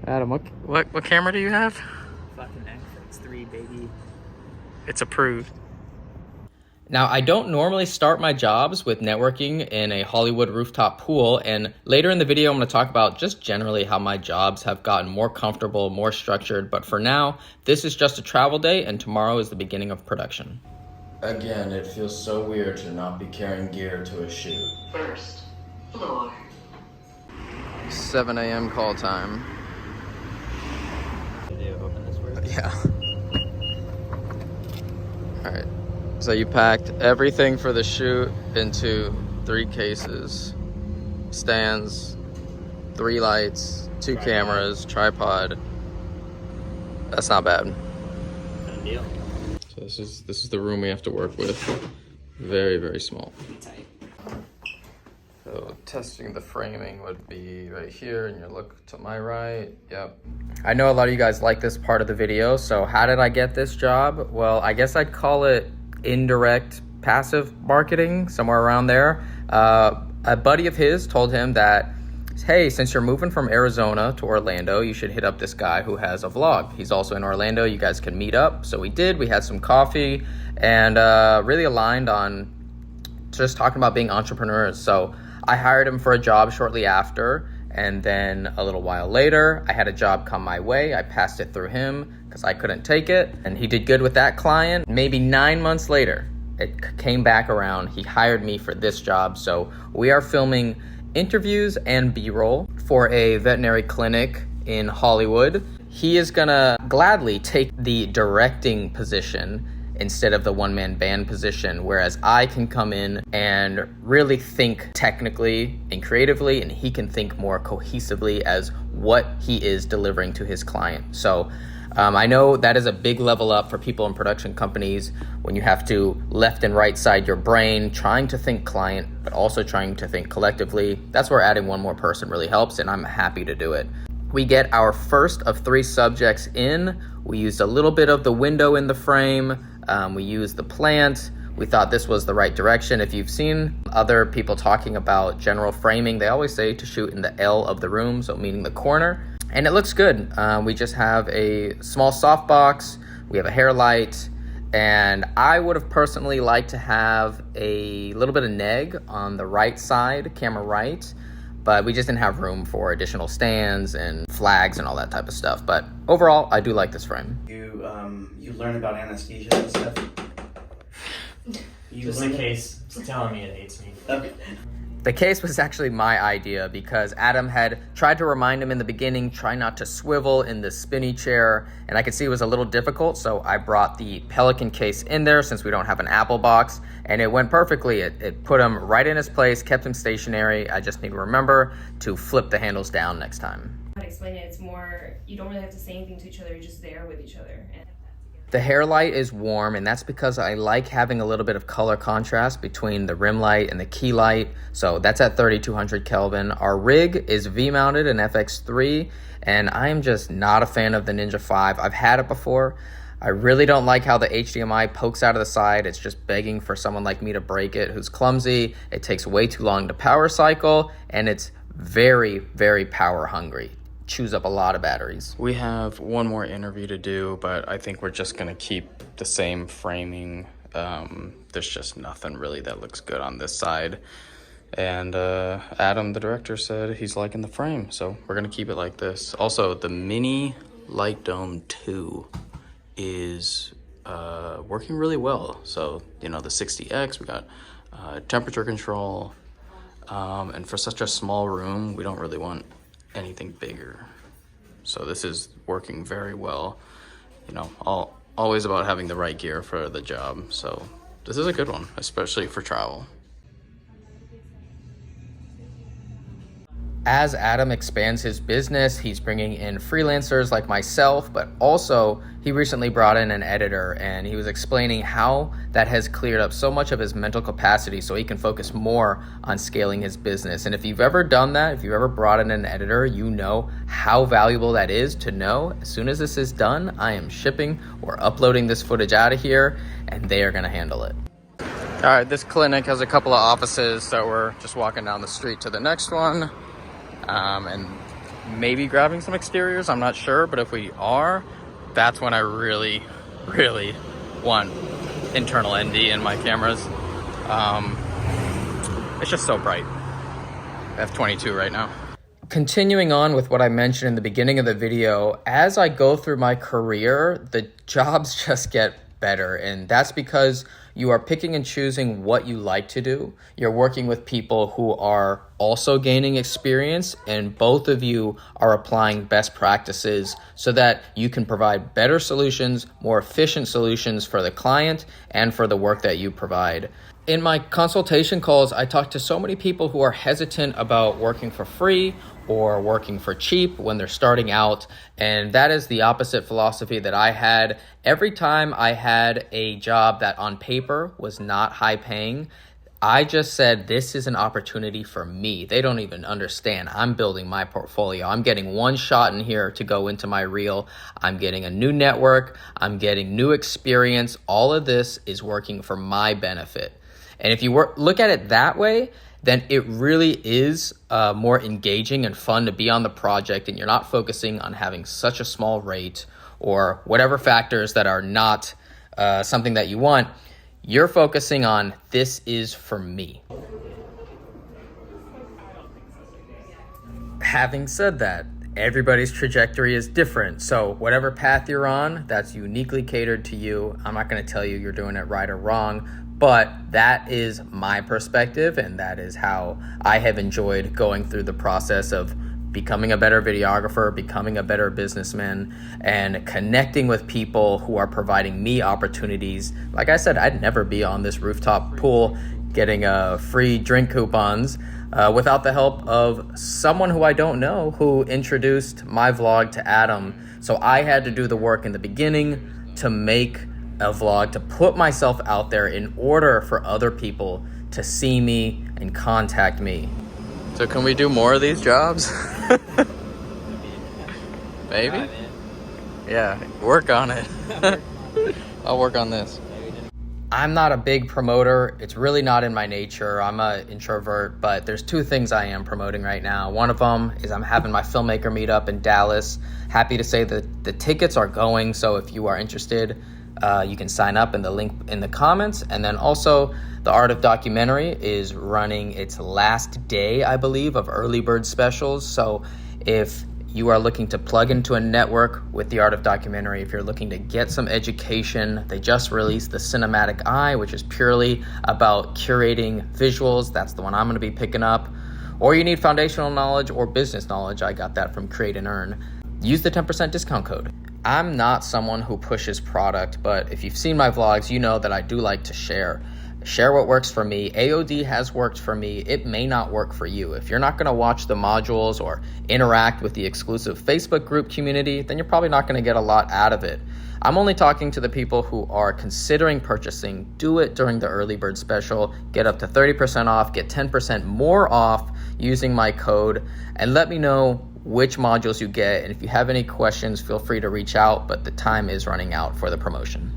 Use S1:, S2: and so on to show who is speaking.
S1: Adam, what camera do you have?
S2: Fucking FX3, baby.
S1: It's approved. Now, I don't normally start my jobs with networking in a Hollywood rooftop pool, and later in the video, I'm going to talk about just generally how my jobs have gotten more comfortable, more structured, but for now, this is just a travel day, and tomorrow is the beginning of production. Again, it feels so weird to not be carrying gear to a shoot.
S3: First floor.
S1: 7 a.m. call time.
S2: Open this work?
S1: Yeah. All right. So you packed everything for the shoot into 3 cases, stands, 3 lights, 2 cameras, tripod. That's not bad.
S2: Good deal.
S1: So this is the room we have to work with. Very, very small.
S2: Tight.
S1: So testing the framing would be right here, and you look to my right. Yep. I know a lot of you guys like this part of the video, so how did I get this job? Well, I guess I'd call it indirect passive marketing, somewhere around there. A buddy of his told him that, hey, since you're moving from Arizona to Orlando, you should hit up this guy who has a vlog. He's also in Orlando. You guys can meet up. So we did. We had some coffee and really aligned on just talking about being entrepreneurs. So I hired him for a job shortly after, and then a little while later, I had a job come my way. I passed it through him because I couldn't take it, and he did good with that client. Maybe 9 months later, it came back around. He hired me for this job. So we are filming interviews and B-roll for a veterinary clinic in Hollywood. He is gonna gladly take the directing position instead of the one-man band position, whereas I can come in and really think technically and creatively, and he can think more cohesively as what he is delivering to his client. So I know that is a big level up for people in production companies when you have to left and right side your brain, trying to think client, but also trying to think collectively. That's where adding one more person really helps, and I'm happy to do it. We get our first of 3 subjects in. We used a little bit of the window in the frame. We used the plant. We thought this was the right direction. If you've seen other people talking about general framing, they always say to shoot in the L of the room, so meaning the corner. And it looks good. We just have a small softbox. We have a hair light. And I would have personally liked to have a little bit of neg on the right side, camera right. But we just didn't have room for additional stands and flags and all that type of stuff. But overall, I do like this frame.
S4: You learn about anesthesia and stuff?
S2: Just in case it's telling me it hates me.
S4: Okay.
S1: The case was actually my idea because Adam had tried to remind him in the beginning, try not to swivel in the spinny chair, and I could see it was a little difficult, so I brought the Pelican case in there since we don't have an Apple box, and it went perfectly. It put him right in his place, kept him stationary. I just need to remember to flip the handles down next time.
S5: How to explain it, it's more, you don't really have to say anything to each other, you're just there with each other.
S1: The hair light is warm, and that's because I like having a little bit of color contrast between the rim light and the key light. So that's at 3200 Kelvin. Our rig is V-mounted in FX3, and I am just not a fan of the Ninja 5. I've had it before. I really don't like how the HDMI pokes out of the side. It's just begging for someone like me to break it, who's clumsy. It takes way too long to power cycle, and it's very, very power hungry. Chews up a lot of batteries. We have one more interview to do, but I think we're just gonna keep the same framing. There's just nothing really that looks good on this side. And Adam, the director, said he's liking the frame, so we're gonna keep it like this. Also, the Mini Light Dome 2 is working really well. So, you know, the 60X, we got temperature control, and for such a small room, we don't really want anything bigger. So this is working very well. You know, always about having the right gear for the job. So this is a good one, especially for travel. As Adam expands his business, he's bringing in freelancers like myself, but also he recently brought in an editor, and he was explaining how that has cleared up so much of his mental capacity so he can focus more on scaling his business. And if you've ever done that, if you've ever brought in an editor, you know how valuable that is to know as soon as this is done, I am shipping or uploading this footage out of here, and they are gonna handle it. All right, this clinic has a couple of offices, so we're just walking down the street to the next one. And maybe grabbing some exteriors, I'm not sure, but if we are, that's when I really, really want internal ND in my cameras. It's just so bright. F22 right now. Continuing on with what I mentioned in the beginning of the video, as I go through my career, the jobs just get better. And that's because you are picking and choosing what you like to do. You're working with people who are also gaining experience, and both of you are applying best practices so that you can provide better solutions, more efficient solutions for the client and for the work that you provide. In my consultation calls, I talk to so many people who are hesitant about working for free or working for cheap when they're starting out. And that is the opposite philosophy that I had. Every time I had a job that on paper was not high paying, I just said, this is an opportunity for me. They don't even understand. I'm building my portfolio. I'm getting one shot in here to go into my reel. I'm getting a new network. I'm getting new experience. All of this is working for my benefit. And if you look at it that way, then it really is more engaging and fun to be on the project, and you're not focusing on having such a small rate or whatever factors that are not something that you want. You're focusing on, this is for me. Having said that, everybody's trajectory is different. So whatever path you're on, that's uniquely catered to you. I'm not going to tell you you're doing it right or wrong, but that is my perspective, and that is how I have enjoyed going through the process of becoming a better videographer, becoming a better businessman, and connecting with people who are providing me opportunities. Like I said, I'd never be on this rooftop pool getting free drink coupons without the help of someone who I don't know who introduced my vlog to Adam. So I had to do the work in the beginning to make a vlog, to put myself out there in order for other people to see me and contact me. So can we do more of these jobs? Maybe? Yeah, work on it. I'll work on this. I'm not a big promoter. It's really not in my nature. I'm an introvert, but there's two things I am promoting right now. One of them is I'm having my Filmmaker Meetup in Dallas. Happy to say that the tickets are going, so if you are interested, you can sign up in the link in the comments. And then also, The Art of Documentary is running its last day, I believe, of early bird specials. So if you are looking to plug into a network with The Art of Documentary, if you're looking to get some education, they just released the Cinematic Eye, which is purely about curating visuals. That's the one I'm going to be picking up. Or you need foundational knowledge or business knowledge. I got that from Create and Earn. Use the 10% discount code. I'm not someone who pushes product, but if you've seen my vlogs, you know that I do like to share what works for me. AOD has worked for me. It may not work for you. If you're not going to watch the modules or interact with the exclusive Facebook group community, then you're probably not going to get a lot out of it. I'm only talking to the people who are considering purchasing. Do it during the early bird special. Get up to 30% off, get 10% more off using my code, and let me know which modules you get. And if you have any questions, feel free to reach out, but the time is running out for the promotion.